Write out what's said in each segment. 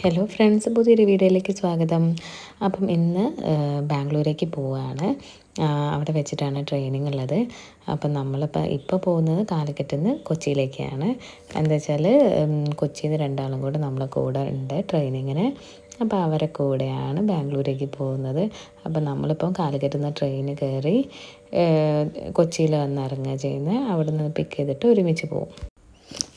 Hello friends, പുതിയൊരു വീഡിയോയിലേക്ക് സ്വാഗതം. അപ്പം ഇന്ന് ബാംഗ്ലൂരേക്ക് പോവുകയാണ്. അവിടെ വെച്ചിട്ടാണ് ട്രെയിനിങ് ഉള്ളത്. അപ്പം ഇപ്പോൾ പോകുന്നത് കാലിക്കറ്റിൽ നിന്ന് കൊച്ചിയിലേക്കാണ്. എന്താ വെച്ചാൽ കൊച്ചിയിൽ നിന്ന് രണ്ടാളും കൂടെ നമ്മളെ കൂടെ ഉണ്ട് ട്രെയിനിങ്ങിന്. അപ്പോൾ അവരെ കൂടെയാണ് ബാംഗ്ലൂരേക്ക് പോകുന്നത്. അപ്പം നമ്മളിപ്പം കാലിക്കറ്റിൽ നിന്ന് ട്രെയിന് കയറി കൊച്ചിയിൽ വന്ന് ഇറങ്ങുക ചെയ്യുന്നത്. അവിടെ നിന്ന് പിക്ക് ചെയ്തിട്ട് ഒരുമിച്ച് പോകും.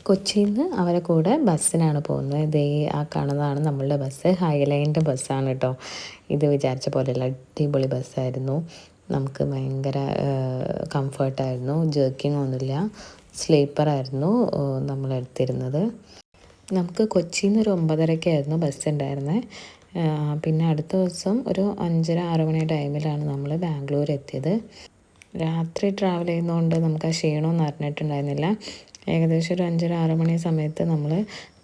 കൊച്ചിയിൽ നിന്ന് അവരെ കൂടെ ബസ്സിനാണ് പോകുന്നത്. ഇതേ ആ കാണുന്നതാണ് നമ്മളുടെ ബസ്. ഹൈലൈൻ്റെ ബസ്സാണ് കേട്ടോ. ഇത് വിചാരിച്ച പോലെയല്ല, അടിപൊളി ബസ്സായിരുന്നു. നമുക്ക് ഭയങ്കര കംഫർട്ടായിരുന്നു. ജേർക്കിംഗ് ഒന്നുമില്ല. സ്ലീപ്പറായിരുന്നു നമ്മൾ എടുത്തിരുന്നത്. നമുക്ക് കൊച്ചിയിൽ നിന്ന് ഒരു 9:30-ക്കായിരുന്നു ബസ് ഉണ്ടായിരുന്നത്. പിന്നെ അടുത്ത ദിവസം ഒരു 5:30-6 മണി ടൈമിലാണ് നമ്മൾ ബാംഗ്ലൂർ എത്തിയത്. രാത്രി ട്രാവൽ ചെയ്യുന്നതുകൊണ്ട് നമുക്ക് ആ ക്ഷീണമൊന്നും അറിഞ്ഞിട്ടുണ്ടായിരുന്നില്ല. ഏകദേശം ഒരു 5:30-6 മണി സമയത്ത് നമ്മൾ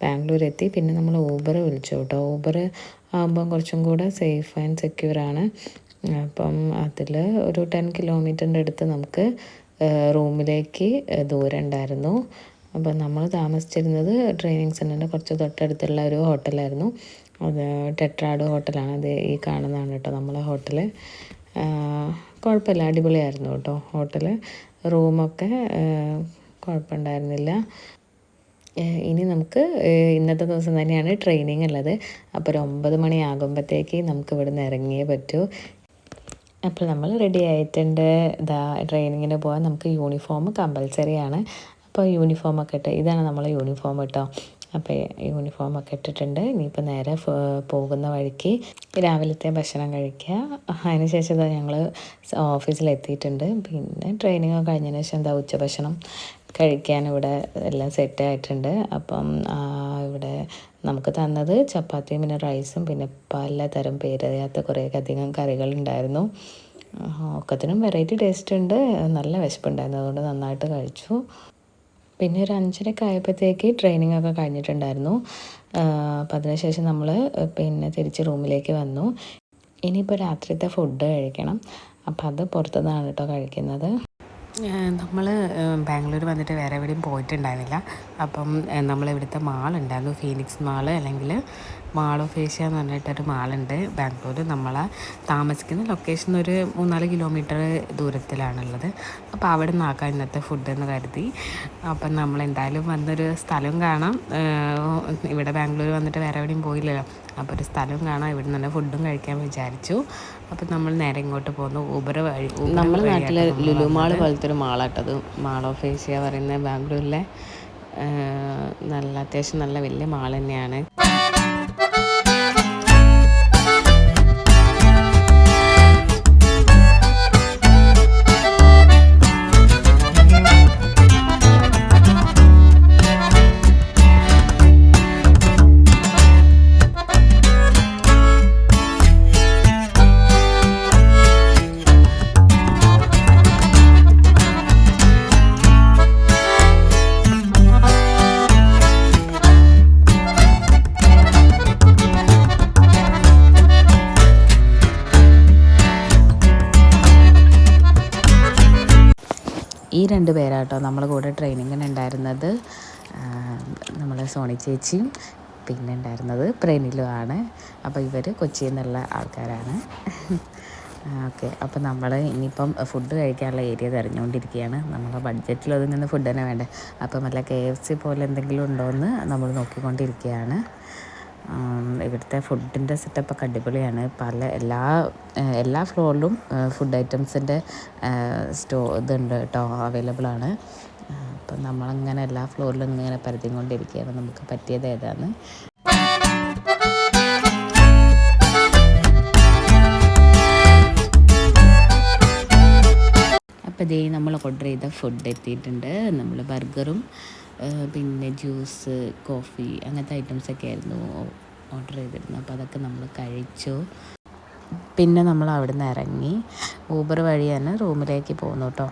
ബാംഗ്ലൂർ എത്തി. പിന്നെ നമ്മൾ ഊബർ വിളിച്ചു കേട്ടോ. ഊബർ ആകുമ്പം കുറച്ചും കൂടെ സേഫ് ആൻഡ് സെക്യൂറാണ്. അപ്പം അതിൽ ഒരു 10 കിലോമീറ്ററിൻ്റെ അടുത്ത് നമുക്ക് റൂമിലേക്ക് ദൂരം ഉണ്ടായിരുന്നു. അപ്പം നമ്മൾ താമസിച്ചിരുന്നത് ട്രെയിനിങ് സെൻറ്ററിൻ്റെ കുറച്ച് തൊട്ടടുത്തുള്ള ഒരു ഹോട്ടലായിരുന്നു. അത് ടെട്രാഡ് ഹോട്ടലാണ്. അത് ഈ കാണുന്നതാണ് കേട്ടോ നമ്മളെ ഹോട്ടൽ. കുഴപ്പമില്ല, അടിപൊളിയായിരുന്നു കേട്ടോ ഹോട്ടൽ. റൂമൊക്കെ കുഴപ്പമുണ്ടായിരുന്നില്ല. ഇനി നമുക്ക് ഇന്നത്തെ ദിവസം തന്നെയാണ് ട്രെയിനിങ് ഉള്ളത്. അപ്പോൾ ഒരു 9 മണി ആകുമ്പോഴത്തേക്ക് നമുക്ക് ഇവിടുന്ന് ഇറങ്ങിയേ പറ്റൂ. അപ്പോൾ നമ്മൾ റെഡി ആയിട്ടുണ്ട്. ട്രെയിനിങ്ങിന് പോകാൻ നമുക്ക് യൂണിഫോം കമ്പൽസറിയാണ്. അപ്പോൾ യൂണിഫോമൊക്കെ ഇട്ട്, ഇതാണ് നമ്മളെ യൂണിഫോം കേട്ടോ. അപ്പോൾ യൂണിഫോമൊക്കെ ഇട്ടിട്ടുണ്ട്. ഇനിയിപ്പോൾ നേരെ പോകുന്ന വഴിക്ക് രാവിലത്തെ ഭക്ഷണം കഴിക്കുക. അതിനുശേഷം ഞങ്ങൾ ഓഫീസിലെത്തിയിട്ടുണ്ട്. പിന്നെ ട്രെയിനിങ് കഴിഞ്ഞതിന് ശേഷം ഉച്ചഭക്ഷണം കഴിക്കാൻ ഇവിടെ എല്ലാം സെറ്റായിട്ടുണ്ട്. അപ്പം ഇവിടെ നമുക്ക് തന്നത് ചപ്പാത്തിയും പിന്നെ റൈസും പിന്നെ പലതരം പേരറിയാത്ത കുറേയധികം കറികളുണ്ടായിരുന്നു. ഒക്കത്തിനും വെറൈറ്റി ടേസ്റ്റ് ഉണ്ട്. നല്ല വിശപ്പുണ്ടായിരുന്നു, അതുകൊണ്ട് നന്നായിട്ട് കഴിച്ചു. പിന്നെ ഒരു 5:30 ആയപ്പോഴത്തേക്ക് ട്രെയിനിങ് ഒക്കെ കഴിഞ്ഞിട്ടുണ്ടായിരുന്നു. അപ്പം അതിനുശേഷം നമ്മൾ പിന്നെ തിരിച്ച് റൂമിലേക്ക് വന്നു. ഇനിയിപ്പോൾ രാത്രിത്തെ ഫുഡ് കഴിക്കണം. അപ്പം അത് പുറത്തുനിന്നാണ് കേട്ടോ കഴിക്കുന്നത്. നമ്മൾ ബാംഗ്ലൂർ വന്നിട്ട് വേറെ എവിടെയും പോയിട്ടുണ്ടായിരുന്നില്ല. അപ്പം നമ്മളിവിടുത്തെ മാളുണ്ടായിരുന്നു, ഫീനിക്സ് മാള്, അല്ലെങ്കിൽ മാൾ ഓഫ് ഏഷ്യ എന്ന് പറഞ്ഞിട്ടൊരു മാളുണ്ട് ബാംഗ്ലൂർ. നമ്മളെ താമസിക്കുന്ന ലൊക്കേഷൻ ഒരു 3-4 കിലോമീറ്റർ ദൂരത്തിലാണുള്ളത്. അപ്പോൾ അവിടെ നിന്നാക്കാം ഇന്നത്തെ ഫുഡ് എന്ന് കരുതി. അപ്പം നമ്മൾ എന്തായാലും വന്നൊരു സ്ഥലം കാണാം. ഇവിടെ ബാംഗ്ലൂർ വന്നിട്ട് വേറെ എവിടെയും പോയില്ലല്ലോ. അപ്പോൾ ഒരു സ്ഥലം കാണാം, ഇവിടെ നിന്ന് തന്നെ ഫുഡും കഴിക്കാൻ വിചാരിച്ചു. അപ്പം നമ്മൾ നേരെ ഇങ്ങോട്ട് പോകുന്നു. ഊബർ വഴി. നമ്മുടെ നാട്ടിലെ ലുലു മാൾ പോലത്തെ ഒരു മാളാട്ടത്, മാൾ ഓഫ് ഏഷ്യ പറയുന്നത്. ബാംഗ്ലൂരിലെ അത്യാവശ്യം നല്ല വലിയ മാൾ തന്നെയാണ്. ഈ 2 പേരാട്ടോ നമ്മളെ കൂടെ ട്രെയിനിങ്ങിന് ഉണ്ടായിരുന്നത്. നമ്മളെ സോണി ചേച്ചിയും പിന്നെ ഉണ്ടായിരുന്നത് പ്രേനിലുമാണ്. അപ്പോൾ ഇവർ കൊച്ചിയിൽ നിന്നുള്ള ആൾക്കാരാണ്. ഓക്കെ, അപ്പോൾ നമ്മൾ ഇനിയിപ്പം ഫുഡ് കഴിക്കാനുള്ള ഏരിയ തിരഞ്ഞുകൊണ്ടിരിക്കുകയാണ്. നമ്മളെ ബഡ്ജറ്റിൽ ഒതുങ്ങുന്ന ഫുഡ് തന്നെ വേണ്ടേ. അപ്പം വല്ല KFC പോലെ എന്തെങ്കിലും ഉണ്ടോ എന്ന് നമ്മൾ നോക്കിക്കൊണ്ടിരിക്കുകയാണ്. ഇവിടുത്തെ ഫുഡിൻ്റെ സെറ്റപ്പൊക്കെ അടിപൊളിയാണ്. എല്ലാ ഫ്ലോറിലും ഫുഡ് ഐറ്റംസിൻ്റെ ഇതുണ്ട് കേട്ടോ, അവൈലബിളാണ്. അപ്പം നമ്മളങ്ങനെ എല്ലാ ഫ്ലോറിലും ഇങ്ങനെ പരതിക്കൊണ്ടിരിക്കുകയാണ് നമുക്ക് പറ്റിയത് ഏതാണ്. അപ്പോൾ ഇതേ നമ്മൾ ഓർഡർ ചെയ്ത ഫുഡ് എത്തിയിട്ടുണ്ട്. നമ്മൾ ബർഗറും പിന്നെ ജ്യൂസ്, കോഫി അങ്ങനത്തെ ഐറ്റംസൊക്കെ ആയിരുന്നു ഓർഡർ ചെയ്തിരുന്നത്. അപ്പോൾ അതൊക്കെ നമ്മൾ കഴിച്ചു. പിന്നെ നമ്മൾ അവിടെ നിന്ന് ഇറങ്ങി ഊബർ വഴി തന്നെ റൂമിലേക്ക് പോകുന്നു കേട്ടോ.